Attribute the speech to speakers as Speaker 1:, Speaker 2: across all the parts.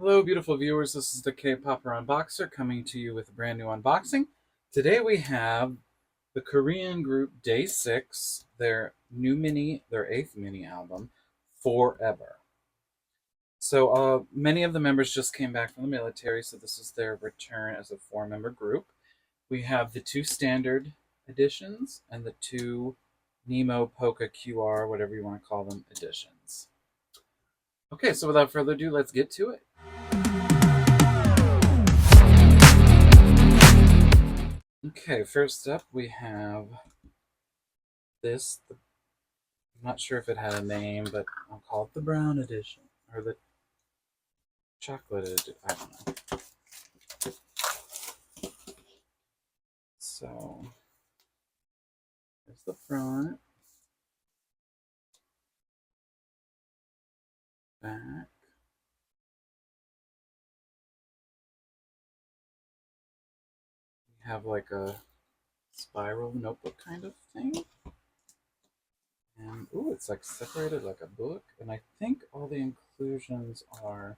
Speaker 1: Hello, beautiful viewers. This is the K-Popper Unboxer coming to you with a brand new unboxing. Today we have the Korean group Day 6, their eighth mini album, Forever. So many of the members just came back from the military, so this is their return as a four-member group. We have the two standard editions and the two Nemo Polka QR, whatever you want to call them, editions. Okay, so without further ado, let's get to it. Okay, first up we have this. I'm not sure if it had a name, but I'll call it the brown edition or the chocolate edition. I don't know. So there's the front, back. We have like a spiral notebook kind of thing. And ooh, it's like separated like a book. And I think all the inclusions are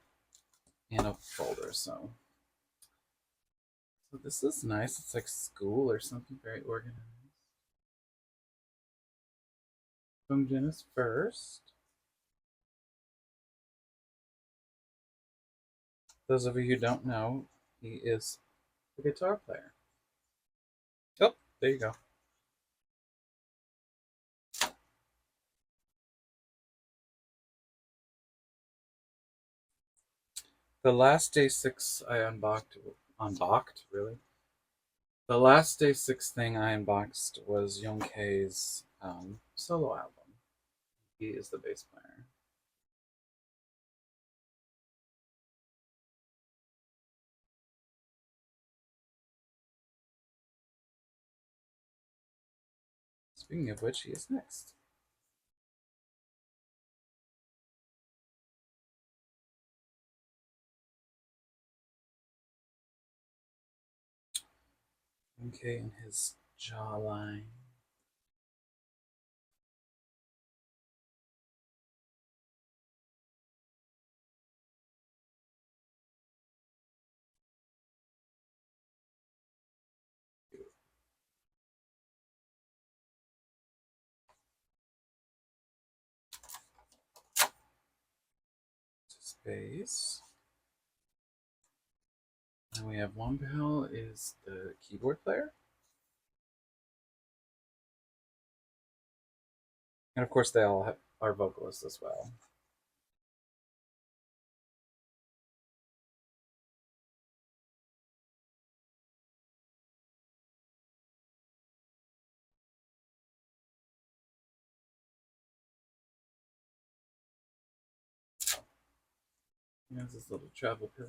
Speaker 1: in a folder. So this is nice. It's like school or something, very organized. Bungjin is first. Those of you who don't know, he is a guitar player. Oh, there you go. The last day six I unboxed, really. The last day six thing I unboxed was Yonkei's solo album. He is the bass player. Speaking of which, he is next. Yonkei and his jawline. His bass. And we have Wonpil is the keyboard player. And of course, they all are vocalists as well. He has this little travel pillow.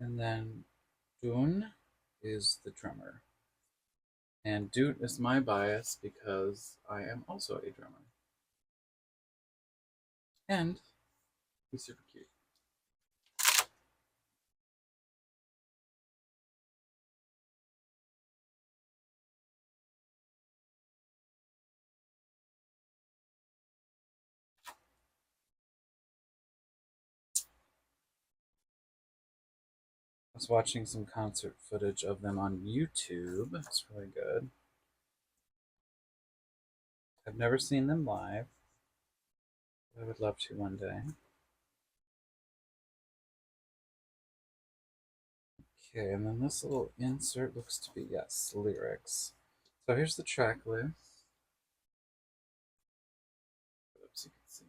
Speaker 1: And then Dun is the drummer. And Doot is my bias because I am also a drummer. And he's super cute. I was watching some concert footage of them on YouTube. It's really good. I've never seen them live. I would love to one day. Okay, and then this little insert looks to be, yes, lyrics. So here's the track list. Oops, you can see.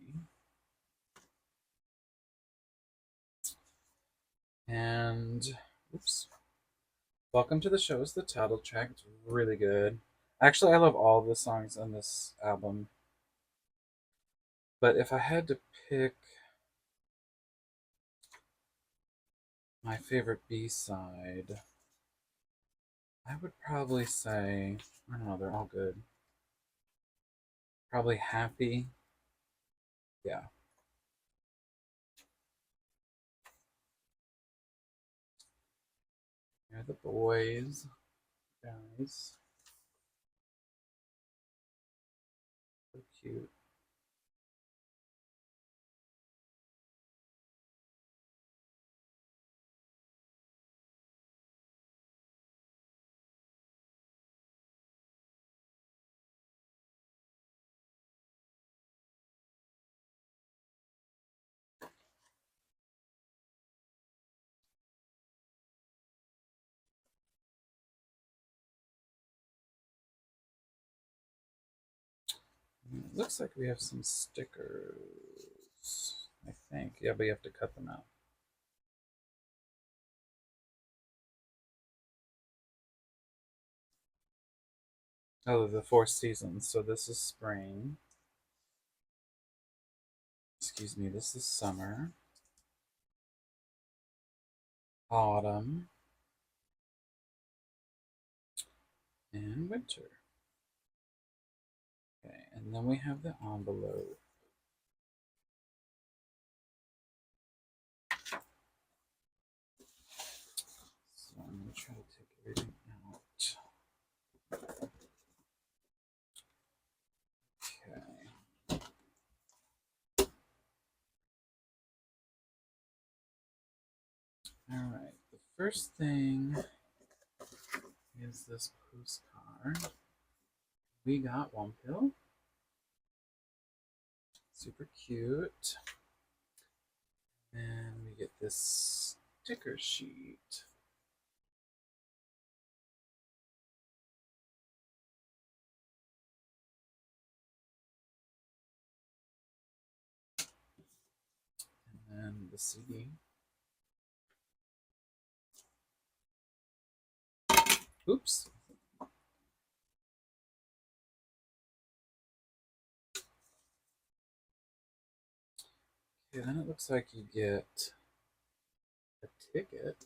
Speaker 1: And, oops. Welcome to the Show is the title track. It's really good. Actually, I love all the songs on this album. But if I had to pick my favorite B-side, I would probably say, I don't know, they're all good. Probably Happy. Yeah. They're the boys, guys. cute. It looks like we have some stickers, I think. Yeah, but you have to cut them out. Oh, the 4 seasons. So this is spring. Excuse me, this is summer. Autumn. And winter. Okay, and then we have the envelope. So I'm going to try to take everything out. Okay. Alright, the first thing is this postcard. We got Wumpil. Super cute. And we get this sticker sheet. And then the CD. Oops. Okay, then it looks like you get a ticket.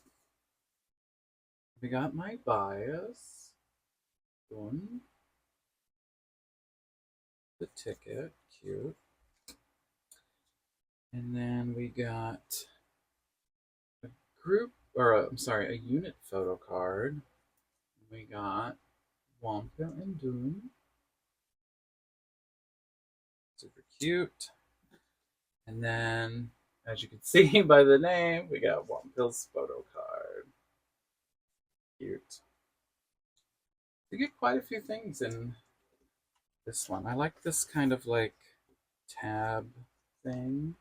Speaker 1: We got my bias. Boom. The ticket. Cute. And then we got a group, or I'm sorry, a unit photo card. We got Wonka and Doom. Super cute. And then, as you can see by the name, we got Wumpil's photo card. Cute. We get quite a few things in this one. I like this kind of like tab thing.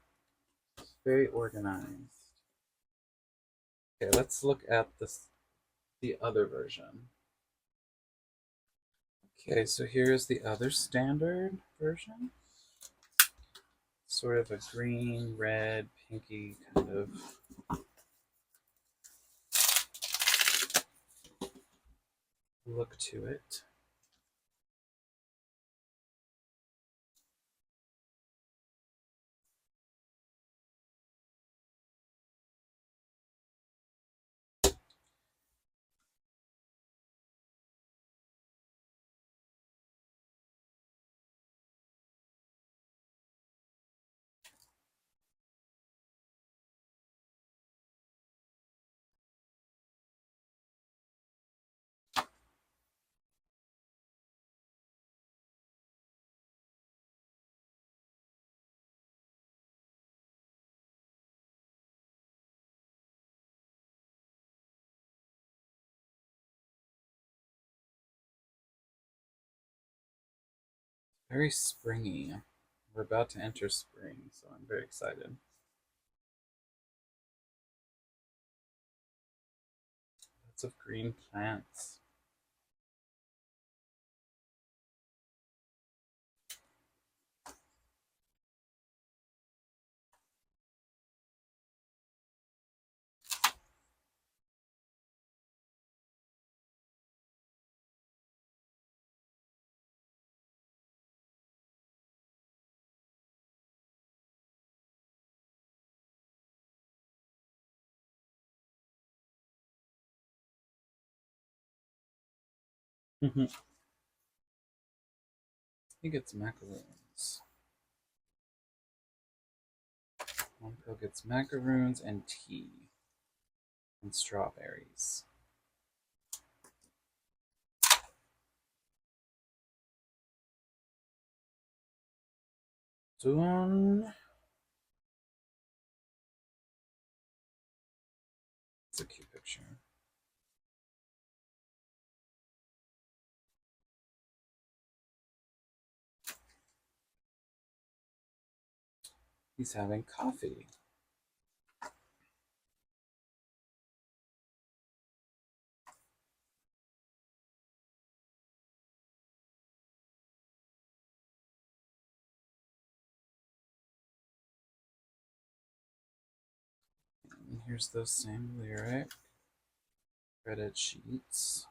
Speaker 1: It's very organized. Okay, let's look at the other version. Okay, so here's the other standard version. Sort of a green, red, pinky kind of look to it. Very springy. We're about to enter spring, so I'm very excited. Lots of green plants. I think it's macaroons. Wumpil gets macaroons and tea and strawberries. doing. It's a cute picture. He's having coffee. And here's those same lyric credit sheets.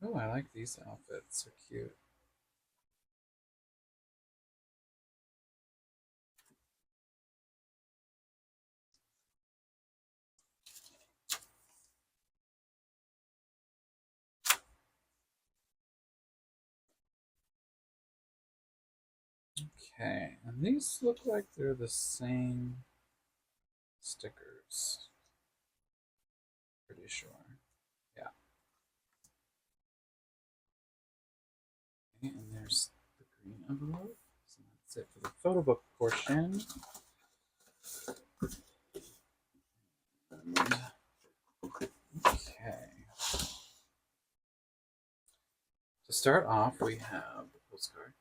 Speaker 1: Oh, I like these outfits. They're cute. Okay, and these look like they're the same stickers. Pretty sure. Yeah. Okay, and there's the green envelope. So that's it for the photo book portion. And, okay. To start off, we have the postcard.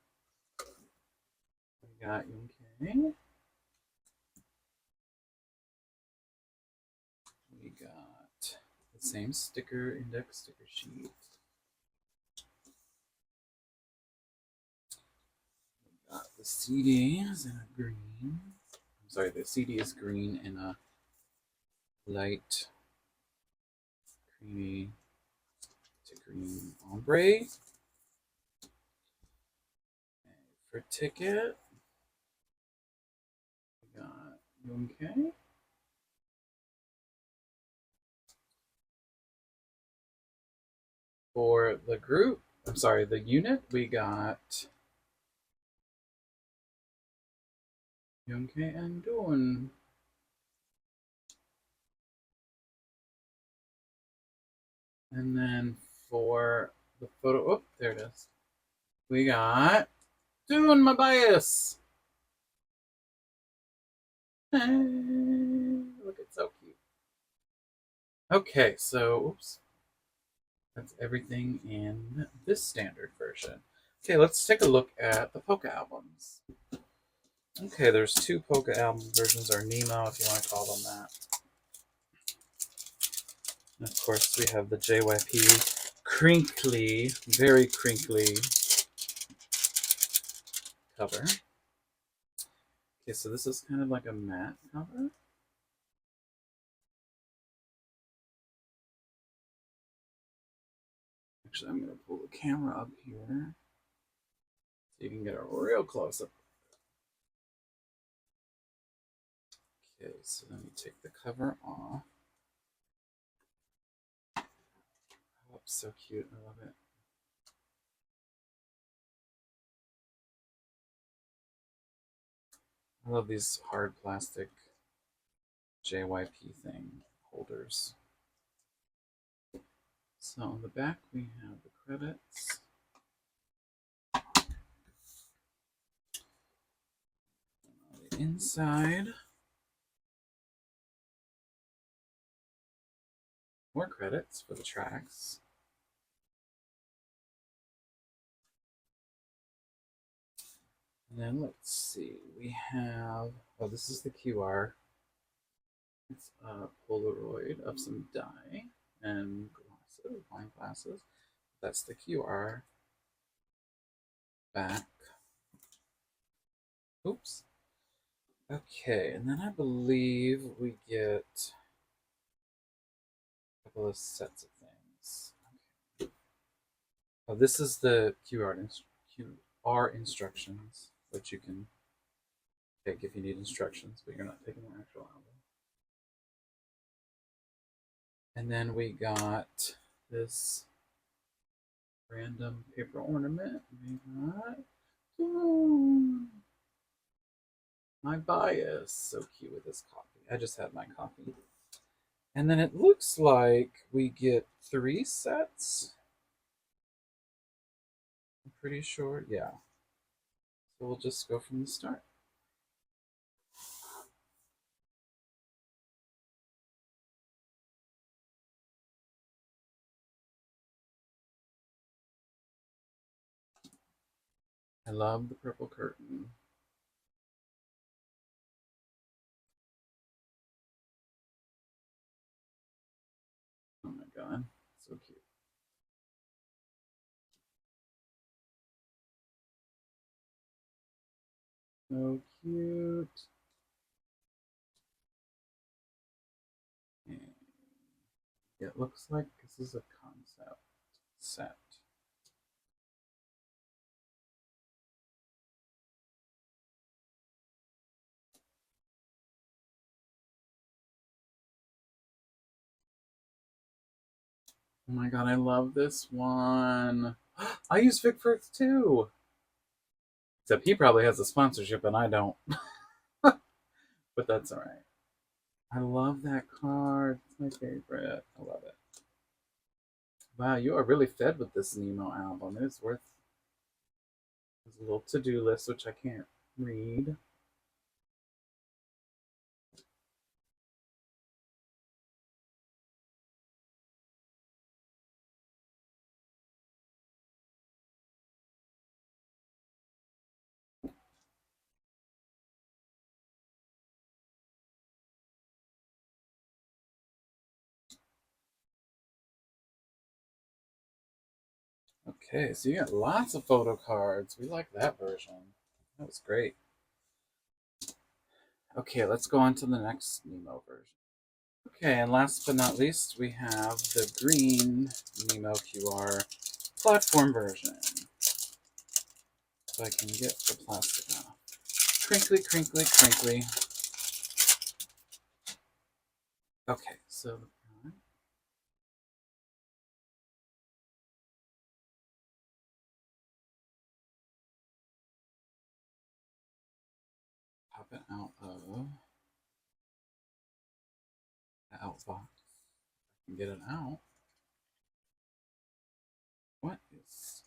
Speaker 1: We got Yunke. We got the same sticker, index sticker sheet. We got the CD is in a green. I'm sorry, the CD is green in a light creamy to green ombre. For ticket, we got Yunke. For the group, I'm sorry, the unit, we got Yunke and Doon. And then for the photo, oh, there it is. We got Doon Mabias. Look, it's so cute. Okay, so, oops. That's everything in this standard version. Okay, let's take a look at the Polka albums. Okay, there's two Polka album versions, or Nemo, if you want to call them that. And of course, we have the JYP crinkly, very crinkly cover. Okay, so this is kind of like a matte cover. Actually, I'm going to pull the camera up here so you can get a real close up. Okay, so let me take the cover off. Oh, it's so cute. I love it. I love these hard plastic JYP thing holders. So on the back we have the credits. On the inside, more credits for the tracks. And then let's see, we have, oh, this is the QR. It's a Polaroid of some dye and glasses, wine glasses. That's the QR. Back. Oops. Okay, and then I believe we get a couple of sets of things. Okay. Oh, this is the QR instructions, which you can take if you need instructions, but you're not taking the actual album. And then we got this random paper ornament. We got Ooh. My bias. So cute with this coffee. I just had my coffee. And then it looks like we get 3 sets. I'm pretty sure. Yeah. So we'll just go from the start. I love the purple curtain. Oh my god. So cute. So cute. And it looks like this is a concept set. Oh my god, I love this one. I use Vic Firth too. Except he probably has a sponsorship and I don't. But that's alright. I love that card. It's my favorite. I love it. Wow, you are really fed with this Nemo album. It is worth. There's a little to-do list which I can't read. Okay, so you got lots of photo cards. We like that version. That was great. Okay, let's go on to the next Nemo version. Okay, and last but not least, we have the green Nemo QR platform version. So I can get the plastic off. Crinkly, crinkly, crinkly. Okay, so pop it out of the outbox. I can get it out. What is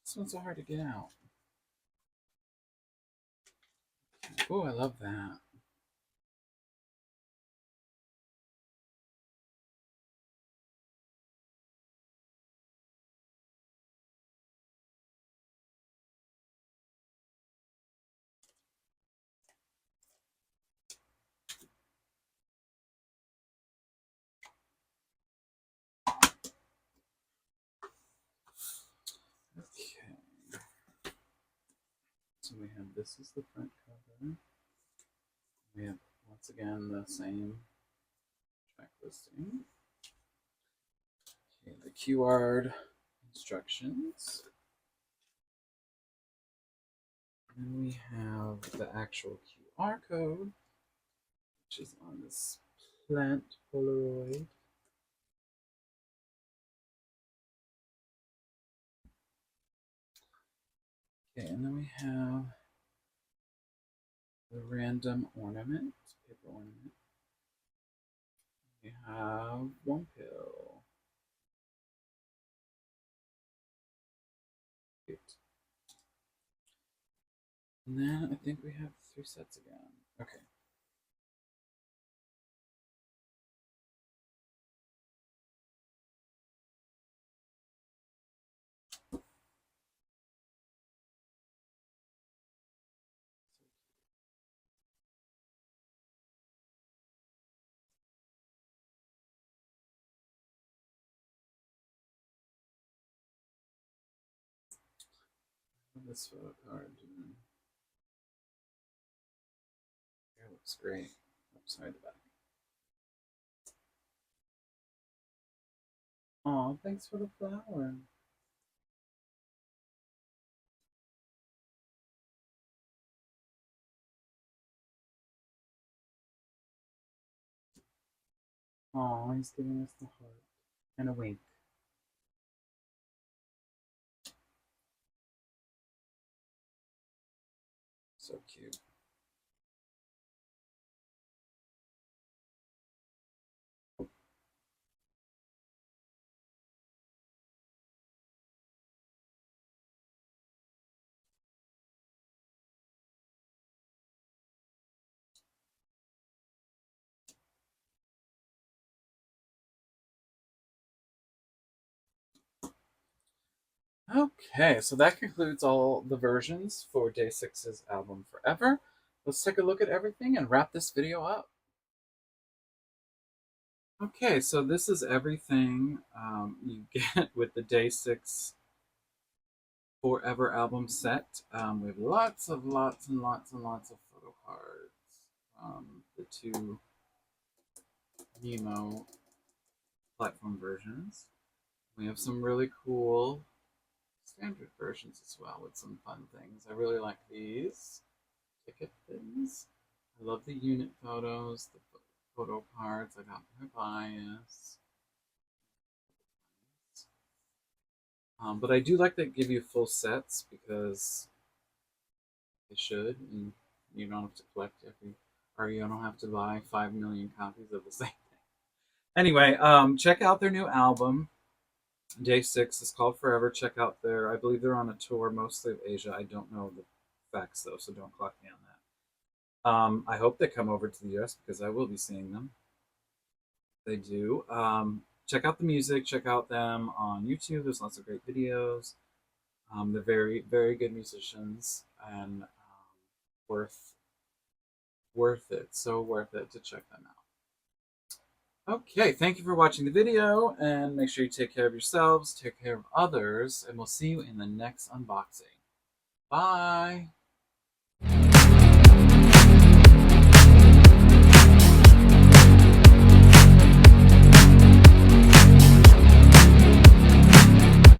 Speaker 1: this one's so hard to get out? Oh, I love that. Okay. So we have this is the front cover. We have once again the same track listing. Okay, the QR instructions. And we have the actual QR code, which is on this plant Polaroid. Okay, and then we have the random ornament, paper ornament. We have one pill. Cute. And then I think we have 3 sets again. Okay. This photo card. Here looks great. Upside the back. Aw, thanks for the flower. Aw, he's giving us the heart. And a wink. So cute. Okay, so that concludes all the versions for Day 6's album Forever. Let's take a look at everything and wrap this video up. Okay, so this is everything you get with the Day 6 Forever album set. We have lots and lots and lots of photo cards. The two Nemo platform versions. We have some really cool standard versions as well with some fun things. I really like these ticket things. I love the unit photos, the photo cards. I got my bias. But I do like that give you full sets because they should, and you don't have to collect every, or you don't have to buy 5 million copies of the same thing. Anyway, check out their new album. Day 6 is called Forever. Check out their, I believe they're on a tour mostly of Asia. I don't know the facts though, so don't clock me on that. I hope they come over to the US because I will be seeing them. They do. Check out the music. Check out them on YouTube. There's lots of great videos. They're very good musicians and worth it. So worth it to check them out. Okay, thank you for watching the video, and make sure you take care of yourselves, take care of others, and we'll see you in the next unboxing. Bye!